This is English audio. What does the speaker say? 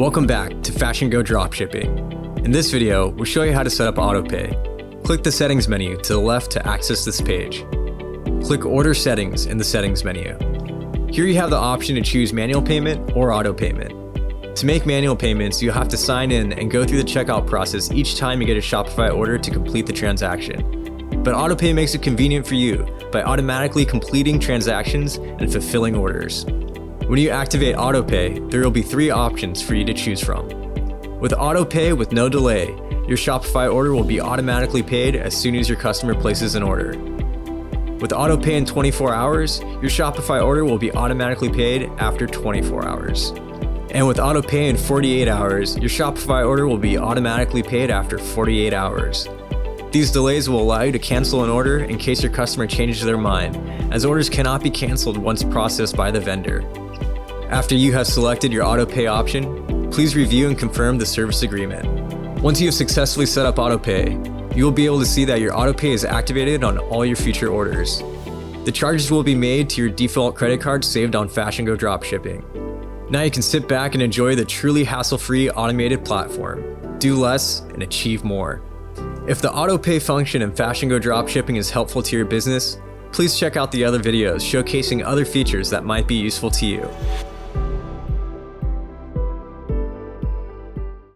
Welcome back to FashionGo Dropshipping. In this video, we'll show you how to set up AutoPay. Click the settings menu to the left to access this page. Click Order Settings in the settings menu. Here you have the option to choose manual payment or auto payment. To make manual payments, you'll have to sign in and go through the checkout process each time you get a Shopify order to complete the transaction. But AutoPay makes it convenient for you by automatically completing transactions and fulfilling orders. When you activate AutoPay, there will be 3 options for you to choose from. With AutoPay with no delay, your Shopify order will be automatically paid as soon as your customer places an order. With AutoPay in 24 hours, your Shopify order will be automatically paid after 24 hours. And with AutoPay in 48 hours, your Shopify order will be automatically paid after 48 hours. These delays will allow you to cancel an order in case your customer changes their mind, as orders cannot be canceled once processed by the vendor. After you have selected your AutoPay option, please review and confirm the service agreement. Once you have successfully set up AutoPay, you will be able to see that your AutoPay is activated on all your future orders. The charges will be made to your default credit card saved on FashionGo Dropshipping. Now you can sit back and enjoy the truly hassle-free automated platform. Do less and achieve more. If the AutoPay function in FashionGo Dropshipping is helpful to your business, please check out the other videos showcasing other features that might be useful to you.